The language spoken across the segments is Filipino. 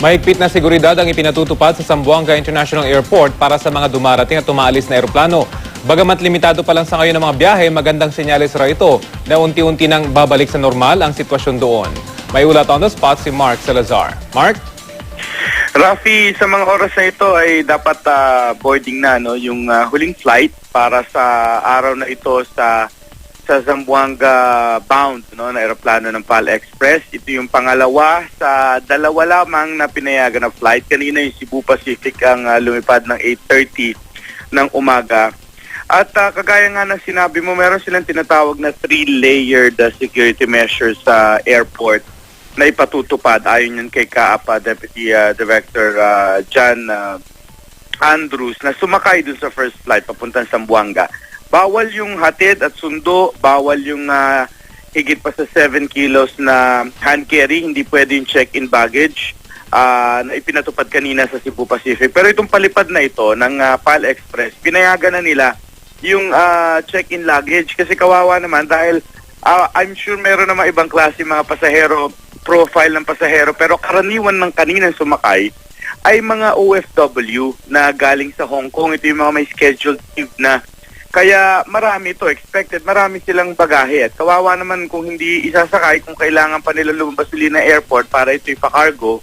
Mahigpit na seguridad ang ipinatutupad sa Zamboanga International Airport para sa mga dumarating at tumaalis na eroplano. Bagamat limitado pa lang sa ngayon ang mga biyahe, magandang senyales raw ito na unti-unti nang babalik sa normal ang sitwasyon doon. May ulat on the spot si Mark Salazar. Mark? Rafi, sa mga oras na ito ay dapat boarding na yung huling flight para sa araw na ito sa Zamboanga bound na eroplano ng PAL Express. Ito yung pangalawa sa dalawa lamang na pinayagan na flight. Kanina yung Cebu Pacific ang lumipad ng 8:30 ng umaga. At kagaya nga ng sinabi mo, meron silang tinatawag na 3-layered security measures sa airport na ipatutupad. Ayon yan kay CAAP Deputy Director John Andrews na sumakay dun sa first flight papuntang Zamboanga. Bawal yung hatid at sundo, bawal yung higit pa sa 7 kilos na hand carry, hindi pwede yung check-in baggage na ipinatupad kanina sa Cebu Pacific. Pero itong palipad na ito ng PAL Express, pinayagan na nila yung check-in luggage kasi kawawa naman dahil I'm sure meron naman ibang klase mga pasahero, profile ng pasahero, pero karaniwan ng kaninang sumakay ay mga OFW na galing sa Hong Kong. Ito yung mga may scheduled leave na. Kaya marami ito, expected, marami silang bagahe at kawawa naman kung hindi isasakay kung kailangan pa nila lumabas uli na airport para ito ipa-cargo.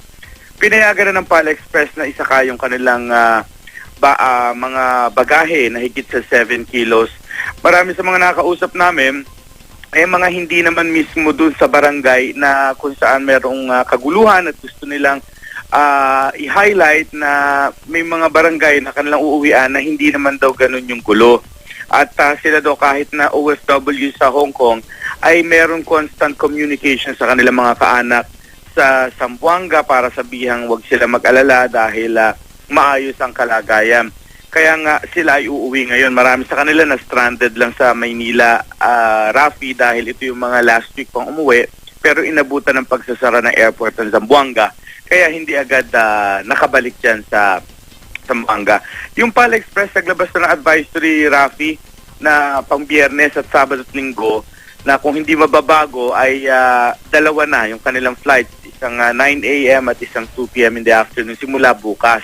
Pinayagan na ng PAL Express na isakay yung kanilang mga bagahe na higit sa 7 kilos. Marami sa mga nakausap namin ay mga hindi naman mismo dun sa barangay na kung saan merong kaguluhan at gusto nilang i-highlight na may mga barangay na kanilang uuwian na hindi naman daw ganun yung gulo. At sila daw kahit na OFW sa Hong Kong ay meron constant communication sa kanilang mga kaanak sa Zamboanga para sabihang wag sila mag-alala dahil maayos ang kalagayan. Kaya nga sila ay uuwi ngayon. Marami sa kanila na stranded lang sa Maynila, Rafi, dahil ito yung mga last week pang umuwi pero inabutan ng pagsasara ng airport ng Zamboanga. Kaya hindi agad nakabalik dyan sa Zamboanga. Yung PAL Express naglabas na ng advisory, Rafi, na pang Biyernes at Sabado at Linggo na kung hindi mababago ay dalawa na yung kanilang flight. Isang 9 a.m. at isang 2 p.m. in the afternoon simula bukas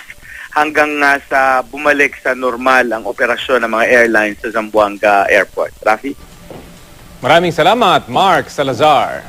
hanggang sa bumalik sa normal ang operasyon ng mga airlines sa Zamboanga Airport. Rafi? Maraming salamat, Mark Salazar.